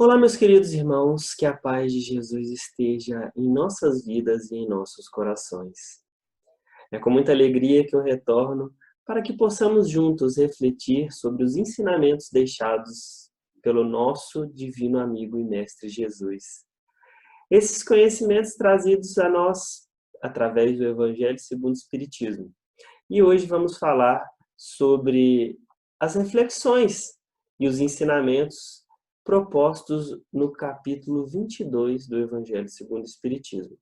Olá, meus queridos irmãos, que a paz de Jesus esteja em nossas vidas e em nossos corações. É com muita alegria que eu retorno para que possamos juntos refletir sobre os ensinamentos deixados pelo nosso divino amigo e mestre Jesus. Esses conhecimentos trazidos a nós através do Evangelho segundo o Espiritismo. E hoje vamos falar sobre as reflexões e os ensinamentos propostos no capítulo 22 do Evangelho segundo o Espiritismo.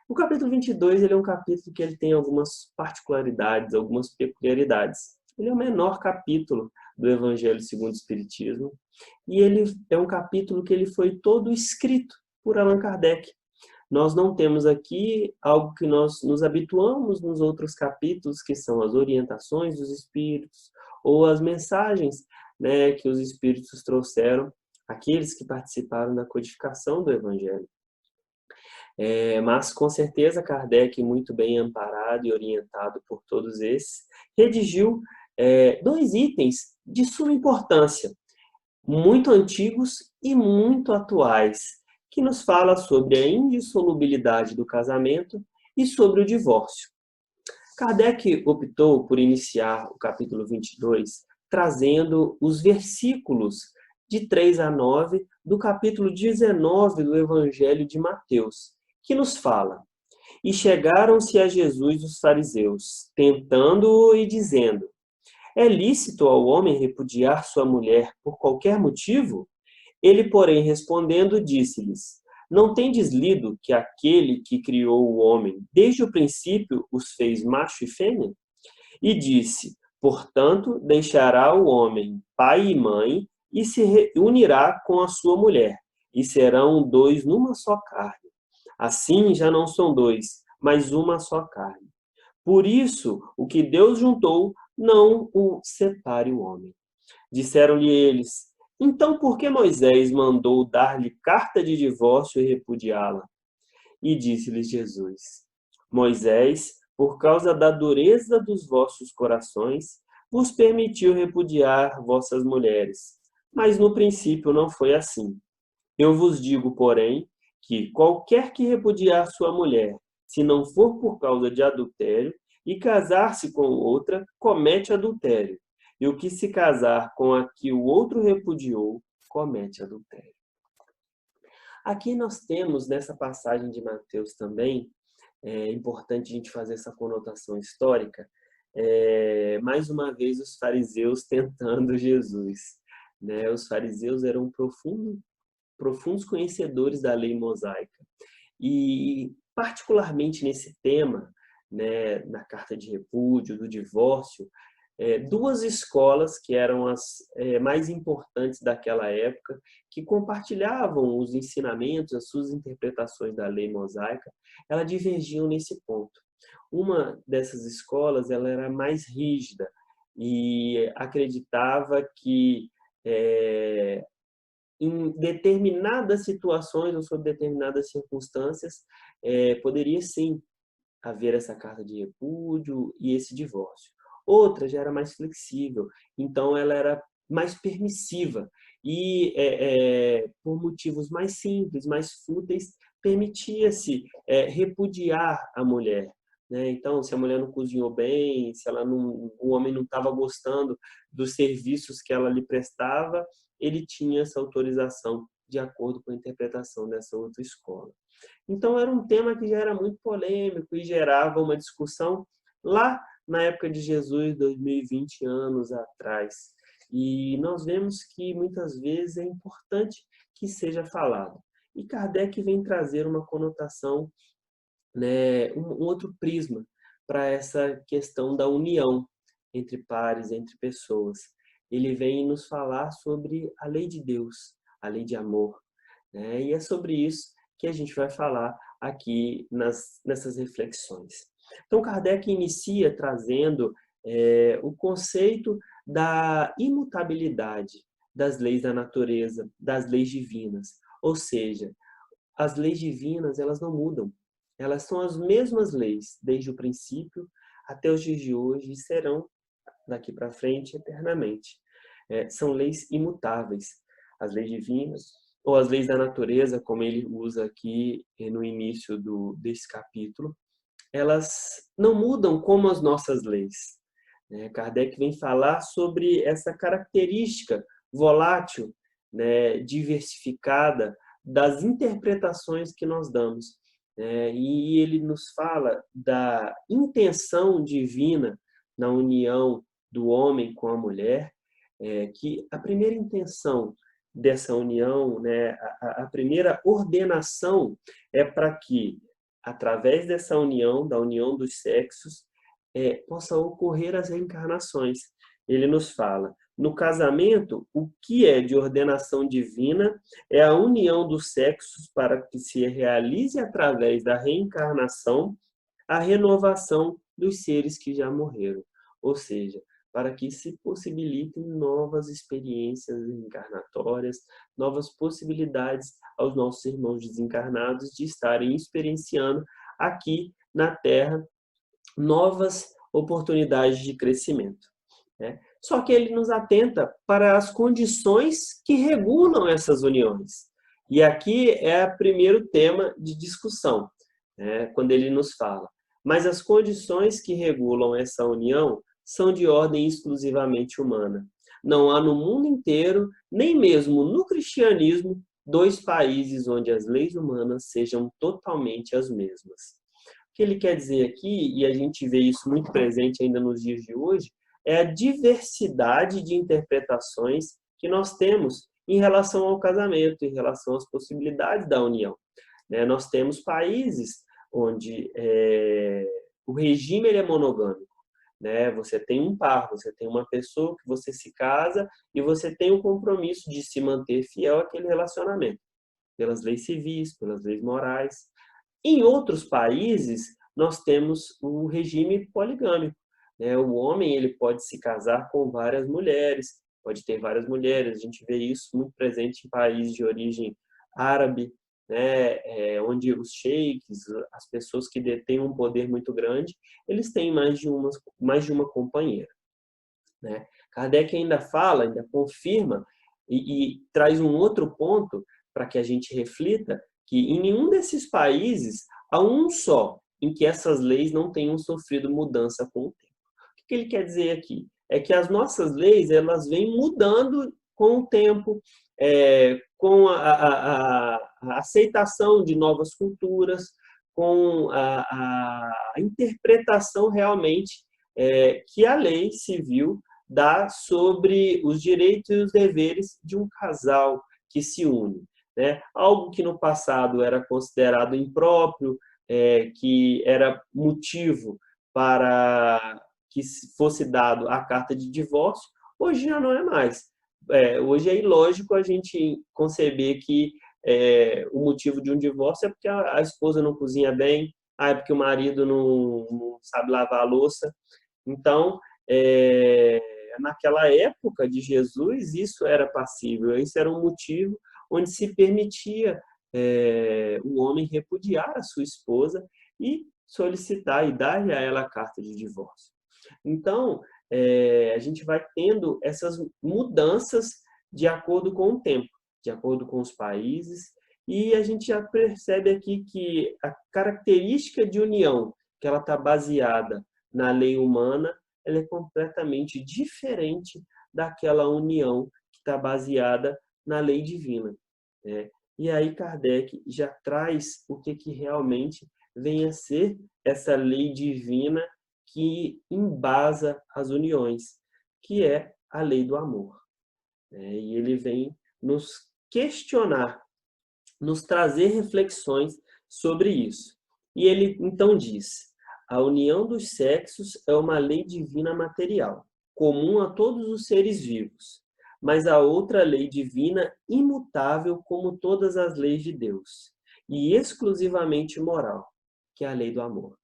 O capítulo 22 ele é um capítulo que ele tem algumas particularidades, algumas peculiaridades. Ele é o menor capítulo do Evangelho segundo o Espiritismo e ele é um capítulo que ele foi todo escrito por Allan Kardec. Nós não temos aqui algo que nós nos habituamos nos outros capítulos, que são as orientações dos espíritos ou as mensagens, né, que os espíritos trouxeram, aqueles que participaram da codificação do Evangelho. Mas, com certeza, Kardec, muito bem amparado e orientado por todos esses, redigiu dois itens de suma importância, muito antigos e muito atuais, que nos fala sobre a indissolubilidade do casamento e sobre o divórcio. Kardec optou por iniciar o capítulo 22 trazendo os versículos de 3 a 9 do capítulo 19 do Evangelho de Mateus, que nos fala: E chegaram-se a Jesus os fariseus, tentando-o e dizendo: É lícito ao homem repudiar sua mulher por qualquer motivo? Ele, porém, respondendo, disse-lhes: Não tendes lido que aquele que criou o homem, desde o princípio, os fez macho e fêmea? E disse: Portanto, deixará o homem pai e mãe e se unirá com a sua mulher, e serão dois numa só carne. Assim já não são dois, mas uma só carne. Por isso, o que Deus juntou, não o separe o homem. Disseram-lhe eles: Então por que Moisés mandou dar-lhe carta de divórcio e repudiá-la? E disse-lhes Jesus: Moisés, por causa da dureza dos vossos corações, vos permitiu repudiar vossas mulheres. Mas no princípio não foi assim. Eu vos digo, porém, que qualquer que repudiar sua mulher, se não for por causa de adultério, e casar-se com outra, comete adultério. E o que se casar com a que o outro repudiou, comete adultério. Aqui nós temos, nessa passagem de Mateus também, é importante a gente fazer essa conotação histórica, mais uma vez os fariseus tentando Jesus. Né? Os fariseus eram profundos conhecedores da lei mosaica. E, particularmente nesse tema, né, na carta de repúdio, do divórcio, duas escolas que eram as mais importantes daquela época, que compartilhavam os ensinamentos, as suas interpretações da lei mosaica, elas divergiam nesse ponto. Uma dessas escolas ela era mais rígida e acreditava que em determinadas situações ou sob determinadas circunstâncias, poderia sim haver essa carta de repúdio e esse divórcio. Outra já era mais flexível, então ela era mais permissiva e, por motivos mais simples, mais fúteis, permitia-se repudiar a mulher. Né? Então, se a mulher não cozinhou bem, se ela não, o homem não estava gostando dos serviços que ela lhe prestava, ele tinha essa autorização de acordo com a interpretação dessa outra escola. Então, era um tema que já era muito polêmico e gerava uma discussão lá na época de Jesus, 2020 anos atrás. E nós vemos que muitas vezes é importante que seja falado. E Kardec vem trazer uma conotação, né, um outro prisma para essa questão da união entre pares, entre pessoas. Ele vem nos falar sobre a lei de Deus, a lei de amor. Né? E é sobre isso que a gente vai falar aqui nessas reflexões. Então, Kardec inicia trazendo o conceito da imutabilidade das leis da natureza, das leis divinas. Ou seja, as leis divinas elas não mudam. Elas são as mesmas leis, desde o princípio até os dias de hoje, e serão daqui para frente eternamente. São leis imutáveis. as leis divinas, ou as leis da natureza, como ele usa aqui no início desse capítulo, elas não mudam como as nossas leis. Kardec vem falar sobre essa característica volátil, diversificada das interpretações que nós damos. E ele nos fala da intenção divina na união do homem com a mulher, que a primeira intenção dessa união, a primeira ordenação é para que, através dessa união, da união dos sexos, possa ocorrer as reencarnações. Ele nos fala, no casamento, o que é de ordenação divina é a união dos sexos para que se realize através da reencarnação a renovação dos seres que já morreram. Ou seja, para que se possibilitem novas experiências encarnatórias, novas possibilidades aos nossos irmãos desencarnados de estarem experienciando aqui na Terra novas oportunidades de crescimento. Só que ele nos atenta para as condições que regulam essas uniões. E aqui é o primeiro tema de discussão, quando ele nos fala. Mas as condições que regulam essa união são de ordem exclusivamente humana. Não há no mundo inteiro, nem mesmo no cristianismo, dois países onde as leis humanas sejam totalmente as mesmas. O que ele quer dizer aqui, e a gente vê isso muito presente ainda nos dias de hoje, é a diversidade de interpretações que nós temos em relação ao casamento, em relação às possibilidades da união. Nós temos países onde o regime é monogâmico. Você tem um par, você tem uma pessoa que você se casa e você tem o compromisso de se manter fiel àquele relacionamento, pelas leis civis, pelas leis morais. Em outros países, nós temos o regime poligâmico. O homem ele pode se casar com várias mulheres, pode ter várias mulheres. A gente vê isso muito presente em países de origem árabe, onde os sheiks, as pessoas que detêm um poder muito grande, eles têm mais de uma companheira. Kardec ainda fala, ainda confirma e traz um outro ponto para que a gente reflita, que em nenhum desses países há um só em que essas leis não tenham sofrido mudança com o tempo. O que ele quer dizer aqui? É que as nossas leis elas vêm mudando com o tempo, com a aceitação de novas culturas, com a interpretação realmente que a lei civil dá sobre os direitos e os deveres de um casal que se une. Algo que no passado era considerado impróprio, que era motivo para que fosse dado a carta de divórcio, hoje já não é mais. Hoje é ilógico a gente conceber que o motivo de um divórcio é porque a esposa não cozinha bem, é porque o marido não sabe lavar a louça. Então, naquela época de Jesus, isso era passível, isso era um motivo onde se permitia o homem repudiar a sua esposa e solicitar e dar a ela a carta de divórcio. Então, a gente vai tendo essas mudanças de acordo com o tempo, de acordo com os países, e a gente já percebe aqui que a característica de união, que ela está baseada na lei humana, ela é completamente diferente daquela união que está baseada na lei divina. E aí Kardec já traz o que realmente vem a ser essa lei divina que embasa as uniões, que é a lei do amor. E ele vem nos questionar, nos trazer reflexões sobre isso. E ele então diz: a união dos sexos é uma lei divina material, comum a todos os seres vivos, mas a outra lei divina imutável como todas as leis de Deus, e exclusivamente moral, que é a lei do amor.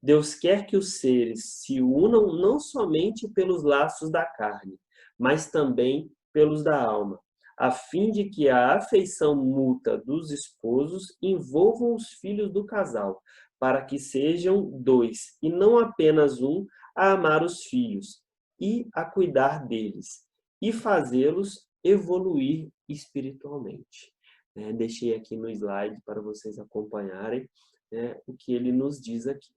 Deus quer que os seres se unam não somente pelos laços da carne, mas também pelos da alma, a fim de que a afeição mútua dos esposos envolvam os filhos do casal, para que sejam dois, e não apenas um, a amar os filhos e a cuidar deles, e fazê-los evoluir espiritualmente. Deixei aqui no slide para vocês acompanharem, né, o que ele nos diz aqui.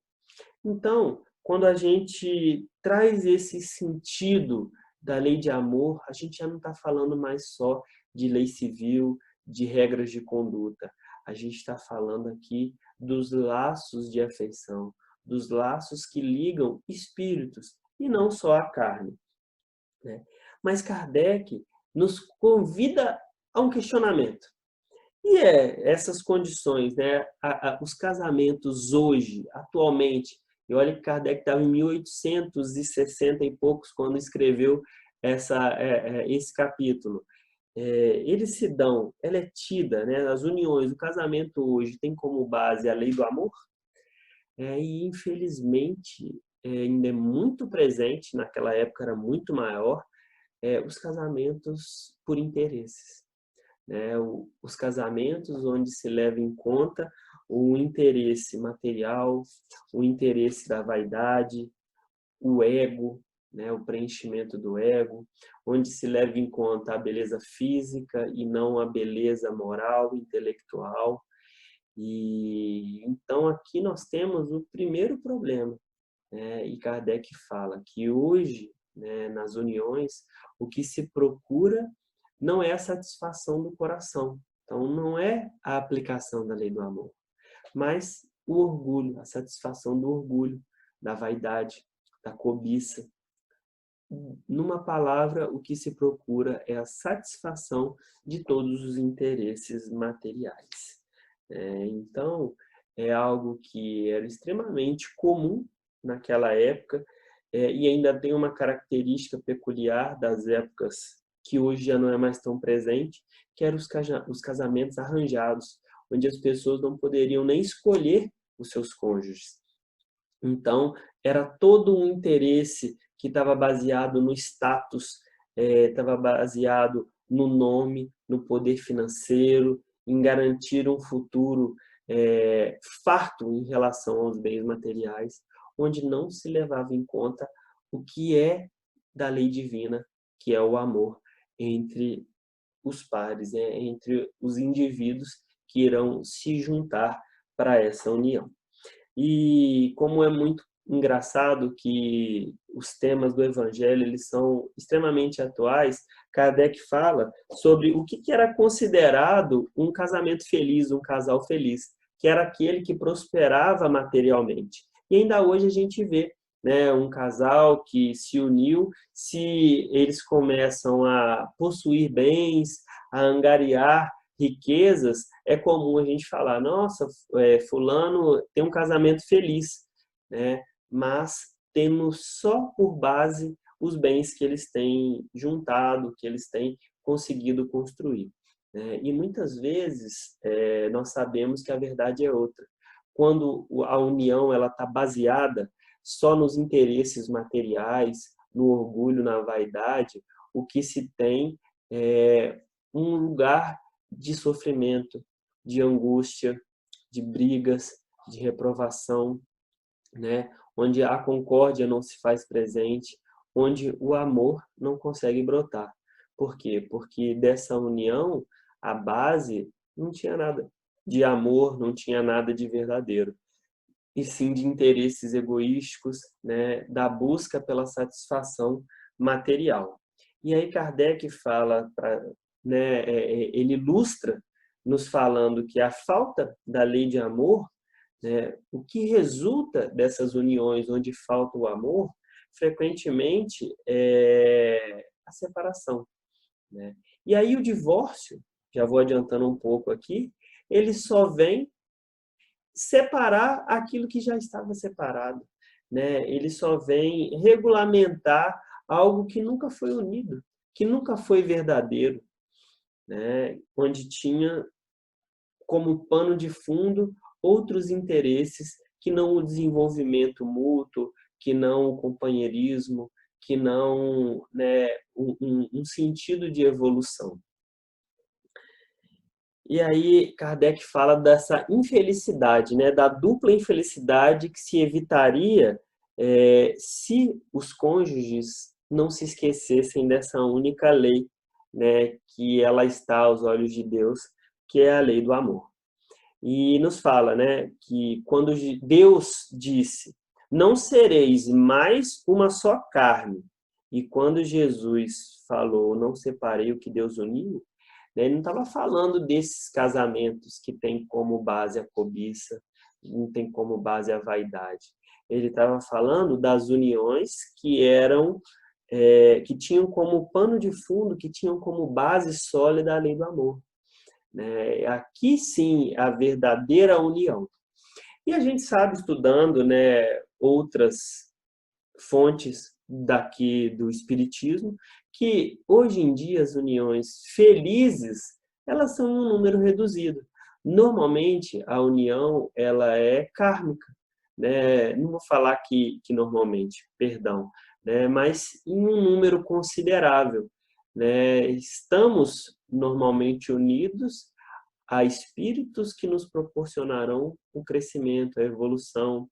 Então, quando a gente traz esse sentido da lei de amor, a gente já não está falando mais só de lei civil, de regras de conduta. A gente está falando aqui dos laços de afeição, dos laços que ligam espíritos e não só a carne, né? Mas Kardec nos convida a um questionamento. E essas condições, né? Os casamentos hoje, atualmente, e olha que Kardec estava em 1860 e poucos quando escreveu esse capítulo. Eles se dão, ela é tida, né? As uniões, o casamento hoje tem como base a lei do amor, e infelizmente ainda é muito presente, naquela época era muito maior, os casamentos por interesses, né? Os casamentos onde se leva em conta o interesse material, o interesse da vaidade, o ego, né? O preenchimento do ego, onde se leva em conta a beleza física e não a beleza moral, intelectual. E então aqui nós temos o primeiro problema, né? E Kardec fala que hoje, né, nas uniões, o que se procura não é a satisfação do coração. Então, não é a aplicação da lei do amor, mas o orgulho, a satisfação do orgulho, da vaidade, da cobiça. Numa palavra, o que se procura é a satisfação de todos os interesses materiais. Então, é algo que era extremamente comum naquela época, e ainda tem uma característica peculiar das épocas que hoje já não é mais tão presente, que eram os casamentos arranjados, onde as pessoas não poderiam nem escolher os seus cônjuges. Então, era todo um interesse que estava baseado no status, estava baseado no nome, no poder financeiro, em garantir um futuro farto em relação aos bens materiais, onde não se levava em conta o que é da lei divina, que é o amor entre os pares, entre os indivíduos que irão se juntar para essa união. E como é muito engraçado que os temas do Evangelho eles são extremamente atuais, Kardec fala sobre o que era considerado um casamento feliz, um casal feliz, que era aquele que prosperava materialmente. E ainda hoje a gente vê, né, um casal que se uniu, se eles começam a possuir bens, a angariar riquezas, é comum a gente falar, nossa, fulano tem um casamento feliz, né? Mas temos só por base os bens que eles têm juntado, que eles têm conseguido construir, né? E muitas vezes nós sabemos que a verdade é outra. Quando a união ela está baseada só nos interesses materiais, no orgulho, na vaidade, o que se tem é um lugar de sofrimento, de angústia, de brigas, de reprovação, né? Onde a concórdia não se faz presente, onde o amor não consegue brotar. Por quê? Porque dessa união, a base não tinha nada de amor, não tinha nada de verdadeiro, e sim de interesses egoísticos, né? Da busca pela satisfação material. E aí Kardec fala, né, ele ilustra nos falando que a falta da lei de amor, né, o que resulta dessas uniões onde falta o amor, frequentemente é a separação, né? E aí o divórcio, já vou adiantando um pouco aqui, ele só vem separar aquilo que já estava separado, né? Ele só vem regulamentar algo que nunca foi unido, que nunca foi verdadeiro, né? Onde tinha como pano de fundo outros interesses que não o desenvolvimento mútuo, que não o companheirismo, que não, né, um sentido de evolução. E aí Kardec fala dessa infelicidade, né, da dupla infelicidade que se evitaria se os cônjuges não se esquecessem dessa única lei, né, que ela está aos olhos de Deus, que é a lei do amor. E nos fala, né, que quando Deus disse, não sereis mais uma só carne, e quando Jesus falou, não separei o que Deus uniu, né, ele não estava falando desses casamentos que tem como base a cobiça, não tem como base a vaidade. Ele estava falando das uniões que eram que tinham como pano de fundo, que tinham como base sólida a lei do amor, né? Aqui sim a verdadeira união. E a gente sabe, estudando, né, outras fontes daqui do Espiritismo, que hoje em dia as uniões felizes, elas são em um número reduzido. Normalmente a união ela é kármica, né? Não vou falar que normalmente, perdão, né? Mas em um número considerável, né? Estamos normalmente unidos a espíritos que nos proporcionarão o crescimento, a evolução,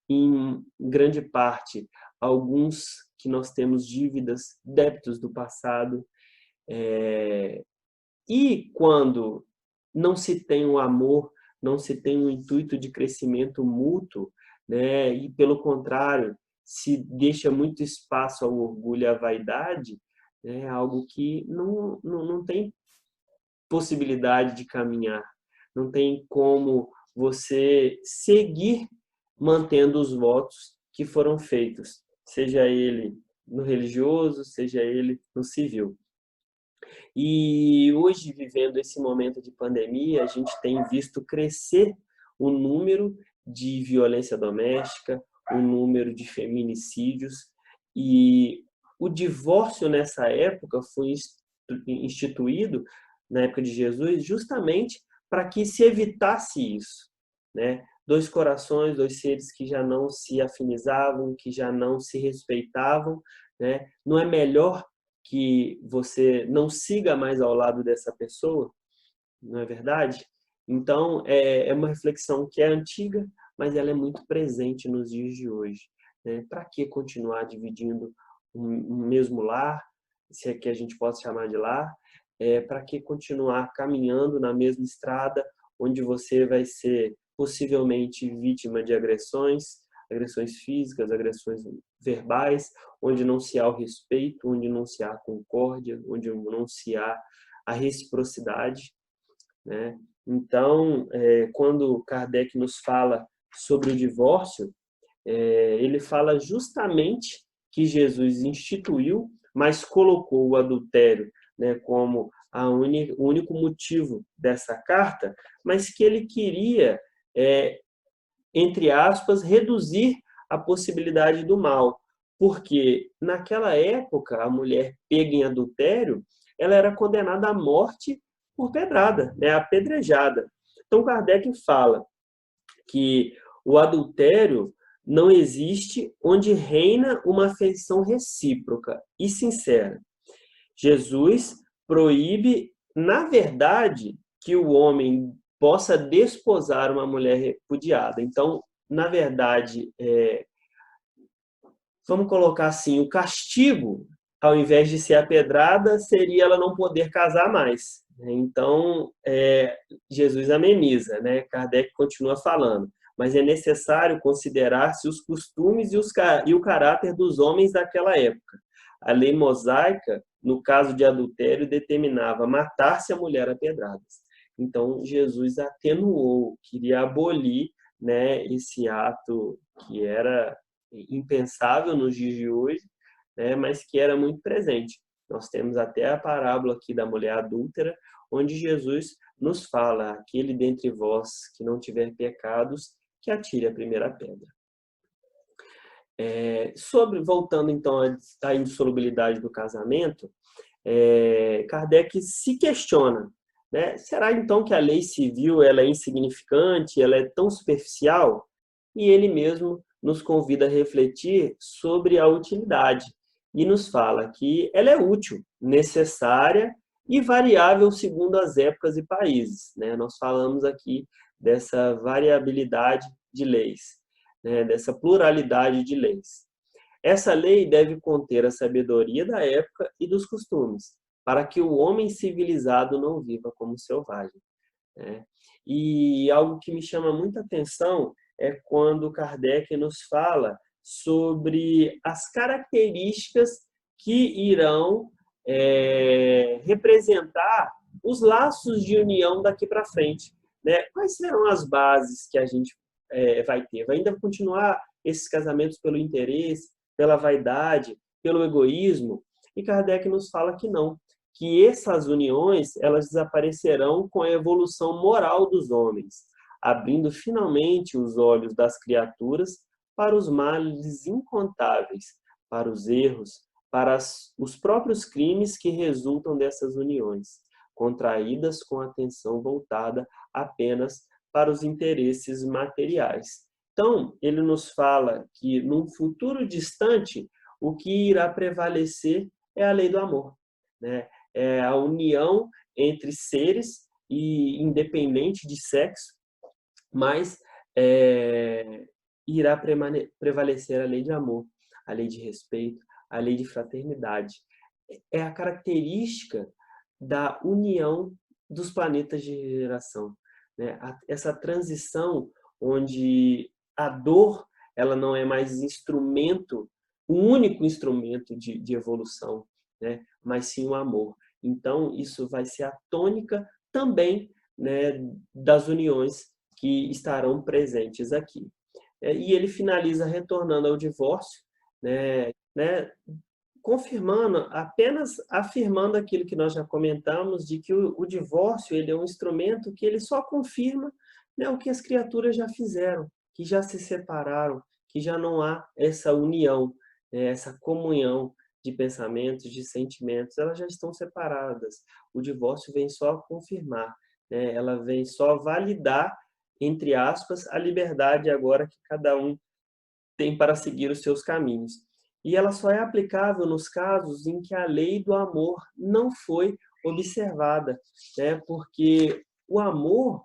em grande parte, alguns que nós temos dívidas, débitos do passado. E quando não se tem o amor, não se tem um intuito de crescimento mútuo, né? E pelo contrário, se deixa muito espaço ao orgulho e à vaidade, é algo que não tem possibilidade de caminhar, não tem como você seguir mantendo os votos que foram feitos, seja ele no religioso, seja ele no civil. E hoje, vivendo esse momento de pandemia, a gente tem visto crescer o número de violência doméstica, o número de feminicídios, e o divórcio nessa época foi instituído, na época de Jesus, justamente para que se evitasse isso, né? Dois corações, dois seres que já não se afinizavam, que já não se respeitavam, né? Não é melhor que você não siga mais ao lado dessa pessoa, não é verdade? Então, é uma reflexão que é antiga, mas ela é muito presente nos dias de hoje, né? Para que continuar dividindo um mesmo lar, se é que a gente pode chamar de lar, para que continuar caminhando na mesma estrada, onde você vai ser possivelmente vítima de agressões, agressões físicas, agressões verbais, onde não se há o respeito, onde não se há a concórdia, onde não se há a reciprocidade, né? Então, quando Kardec nos fala sobre o divórcio, ele fala justamente que Jesus instituiu, mas colocou o adultério, né, como o único motivo dessa carta, mas que ele queria, entre aspas, reduzir a possibilidade do mal. Porque naquela época, a mulher pega em adultério, ela era condenada à morte por pedrada, né, apedrejada. Então Kardec fala que o adultério não existe onde reina uma afeição recíproca e sincera. Jesus proíbe, na verdade, que o homem possa desposar uma mulher repudiada. Então, na verdade, vamos colocar assim, o castigo, ao invés de ser a pedrada, seria ela não poder casar mais. Então, Jesus ameniza, né? Kardec continua falando, mas é necessário considerar-se os costumes e o caráter dos homens daquela época. A lei mosaica, no caso de adultério, determinava matar-se a mulher a pedradas. Então, Jesus atenuou, queria abolir, né, esse ato que era impensável nos dias de hoje, né, mas que era muito presente. Nós temos até a parábola aqui da mulher adúltera, onde Jesus nos fala: aquele dentre vós que não tiver pecados, que atire a primeira pedra. Voltando então à indissolubilidade do casamento, Kardec se questiona, né? Será então que a lei civil ela é insignificante, ela é tão superficial? E ele mesmo nos convida a refletir sobre a utilidade e nos fala que ela é útil, necessária e variável segundo as épocas e países, né? Nós falamos aqui dessa variabilidade de leis, né? Dessa pluralidade de leis. Essa lei deve conter a sabedoria da época e dos costumes, para que o homem civilizado não viva como selvagem, né? E algo que me chama muita atenção é quando Kardec nos fala sobre as características que irão representar os laços de união daqui para frente, né? Quais serão as bases que a gente vai ter? Vai ainda continuar esses casamentos pelo interesse, pela vaidade, pelo egoísmo? E Kardec nos fala que não, que essas uniões elas desaparecerão com a evolução moral dos homens, abrindo finalmente os olhos das criaturas para os males incontáveis, para os erros, para os próprios crimes que resultam dessas uniões, contraídas com atenção voltada apenas para os interesses materiais. Então, ele nos fala que, num futuro distante, o que irá prevalecer é a lei do amor, né? É a união entre seres, e independente de sexo, mas irá prevalecer a lei de amor, a lei de respeito, a lei de fraternidade. É a característica da união dos planetas de geração, né? Essa transição onde a dor ela não é mais instrumento, o único instrumento de evolução, né? Mas sim o amor. Então, isso vai ser a tônica também, né, das uniões que estarão presentes aqui. E ele finaliza retornando ao divórcio, né, confirmando, apenas afirmando aquilo que nós já comentamos, de que o divórcio ele é um instrumento que ele só confirma, né, o que as criaturas já fizeram, que já se separaram, que já não há essa união, né, essa comunhão de pensamentos, de sentimentos, elas já estão separadas. O divórcio vem só confirmar, né, ela vem só validar, entre aspas, a liberdade agora que cada um tem para seguir os seus caminhos. E ela só é aplicável nos casos em que a lei do amor não foi observada, né? Porque o amor,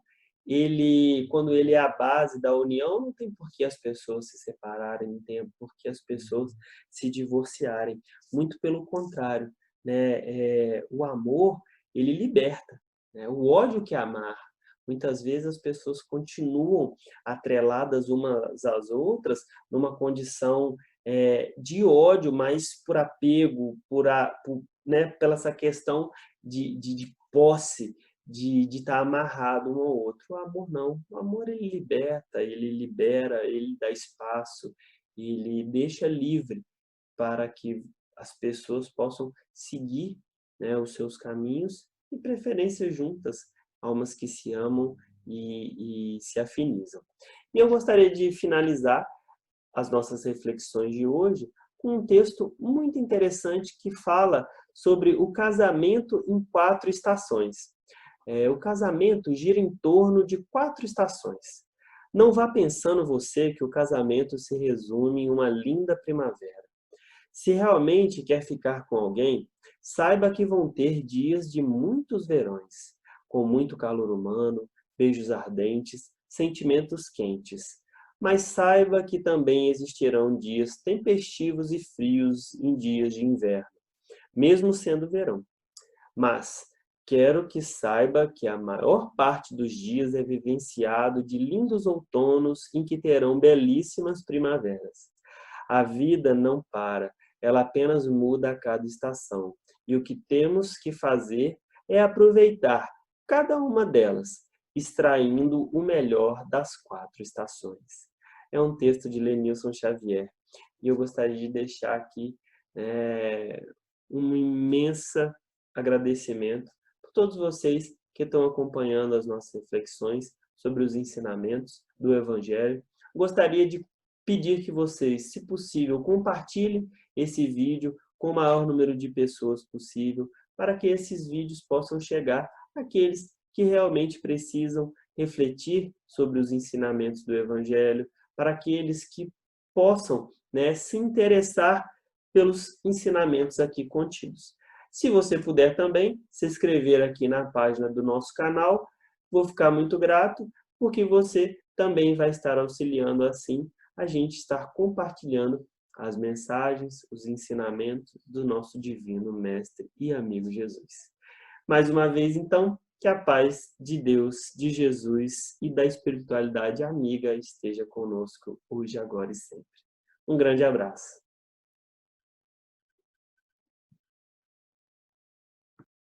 quando ele é a base da união, não tem por que as pessoas se separarem, não tem por que as pessoas se divorciarem. Muito pelo contrário, né? O amor, ele liberta, né? O ódio que amarra. Muitas vezes as pessoas continuam atreladas umas às outras numa condição de ódio, mas por apego, né, pela essa questão de posse, de estar amarrado um ao outro. O amor não. O amor ele liberta, ele libera, ele dá espaço, ele deixa livre para que as pessoas possam seguir, né, os seus caminhos, de preferência juntas, almas que se amam e se afinizam. E eu gostaria de finalizar as nossas reflexões de hoje com um texto muito interessante que fala sobre o casamento em 4 estações. O casamento gira em torno de 4 estações. Não vá pensando você que o casamento se resume em uma linda primavera. Se realmente quer ficar com alguém, saiba que vão ter dias de muitos verões, com muito calor humano, beijos ardentes, sentimentos quentes. Mas saiba que também existirão dias tempestivos e frios em dias de inverno, mesmo sendo verão. Mas quero que saiba que a maior parte dos dias é vivenciado de lindos outonos em que terão belíssimas primaveras. A vida não para, ela apenas muda a cada estação. E o que temos que fazer é aproveitar cada uma delas, extraindo o melhor das 4 estações. É um texto de Lenilson Xavier. E eu gostaria de deixar aqui um imenso agradecimento por todos vocês que estão acompanhando as nossas reflexões sobre os ensinamentos do Evangelho. Gostaria de pedir que vocês, se possível, compartilhem esse vídeo com o maior número de pessoas possível, para que esses vídeos possam chegar àqueles que realmente precisam refletir sobre os ensinamentos do Evangelho, para aqueles que possam, né, se interessar pelos ensinamentos aqui contidos. Se você puder também se inscrever aqui na página do nosso canal, vou ficar muito grato, porque você também vai estar auxiliando assim a gente estar compartilhando as mensagens, os ensinamentos do nosso divino Mestre e amigo Jesus. Mais uma vez, então, que a paz de Deus, de Jesus e da espiritualidade amiga esteja conosco hoje, agora e sempre. Um grande abraço.